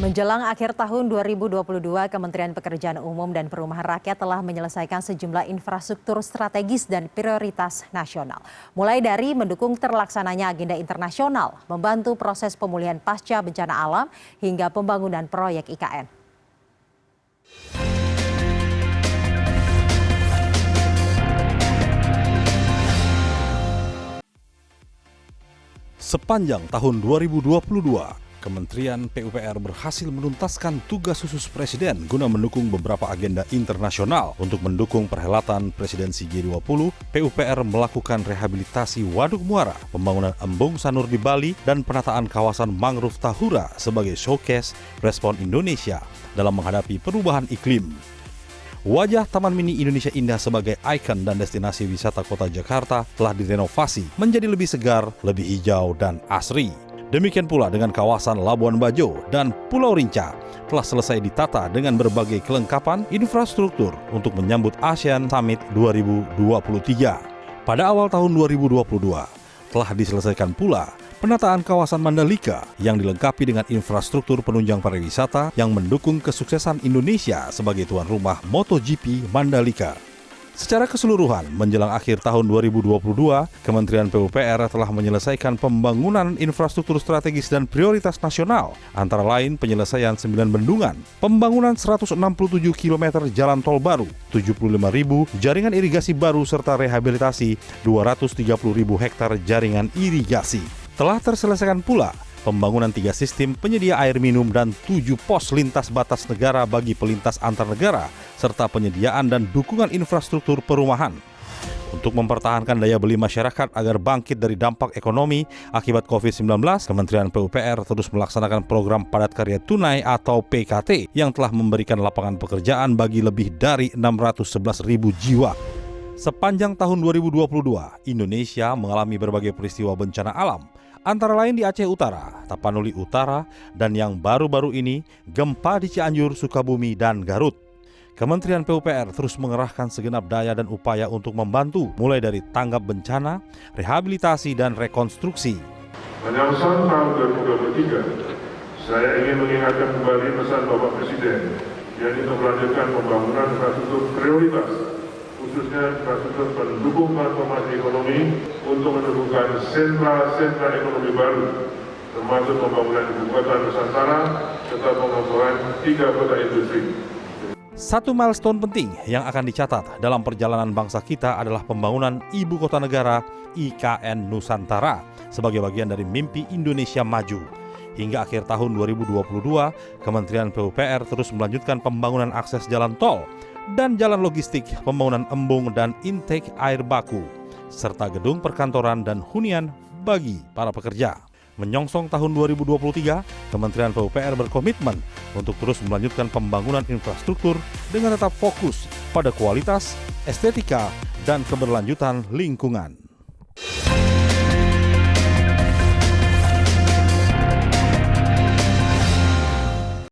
Menjelang akhir tahun 2022, Kementerian Pekerjaan Umum dan Perumahan Rakyat telah menyelesaikan sejumlah infrastruktur strategis dan prioritas nasional. Mulai dari mendukung terlaksananya agenda internasional, membantu proses pemulihan pasca bencana alam, hingga pembangunan proyek IKN. Sepanjang tahun 2022, Kementerian PUPR berhasil menuntaskan tugas khusus Presiden guna mendukung beberapa agenda internasional. Untuk mendukung perhelatan Presidensi G20, PUPR melakukan rehabilitasi Waduk Muara, pembangunan embung Sanur di Bali, dan penataan kawasan mangrove Tahura sebagai showcase respon Indonesia dalam menghadapi perubahan iklim. Wajah Taman Mini Indonesia Indah sebagai ikon dan destinasi wisata kota Jakarta telah direnovasi menjadi lebih segar, lebih hijau, dan asri. Demikian pula dengan kawasan Labuan Bajo dan Pulau Rinca telah selesai ditata dengan berbagai kelengkapan infrastruktur untuk menyambut ASEAN Summit 2023. Pada awal tahun 2022, telah diselesaikan pula penataan kawasan Mandalika yang dilengkapi dengan infrastruktur penunjang pariwisata yang mendukung kesuksesan Indonesia sebagai tuan rumah MotoGP Mandalika. Secara keseluruhan, menjelang akhir tahun 2022, Kementerian PUPR telah menyelesaikan pembangunan infrastruktur strategis dan prioritas nasional, antara lain penyelesaian 9 bendungan, pembangunan 167 km jalan tol baru, 75.000 jaringan irigasi baru, serta rehabilitasi 230.000 hektar jaringan irigasi. Telah terselesaikan pula pembangunan 3 sistem penyedia air minum dan 7 pos lintas batas negara bagi pelintas antar negara, serta penyediaan dan dukungan infrastruktur perumahan. Untuk mempertahankan daya beli masyarakat agar bangkit dari dampak ekonomi akibat COVID-19, Kementerian PUPR terus melaksanakan program padat karya tunai atau PKT yang telah memberikan lapangan pekerjaan bagi lebih dari 611.000 jiwa. Sepanjang tahun 2022, Indonesia mengalami berbagai peristiwa bencana alam, antara lain di Aceh Utara, Tapanuli Utara, dan yang baru-baru ini, gempa di Cianjur, Sukabumi, dan Garut. Kementerian PUPR terus mengerahkan segenap daya dan upaya untuk membantu, mulai dari tanggap bencana, rehabilitasi, dan rekonstruksi. Menyongsong tahun 2023, saya ingin mengingatkan kembali pesan Bapak Presiden, yaitu melanjutkan pembangunan infrastruktur prioritas, khususnya infrastruktur pendukung transformasi ekonomi untuk menumbuhkan sentra-sentra ekonomi baru, termasuk pembangunan ibu kota Nusantara serta pembangunan 3 kota industri. Satu milestone penting yang akan dicatat dalam perjalanan bangsa kita adalah pembangunan Ibu Kota Negara IKN Nusantara sebagai bagian dari mimpi Indonesia maju. Hingga akhir tahun 2022, Kementerian PUPR terus melanjutkan pembangunan akses jalan tol dan jalan logistik, pembangunan embung dan intake air baku, serta gedung perkantoran dan hunian bagi para pekerja. Menyongsong tahun 2023, Kementerian PUPR berkomitmen untuk terus melanjutkan pembangunan infrastruktur dengan tetap fokus pada kualitas, estetika, dan keberlanjutan lingkungan.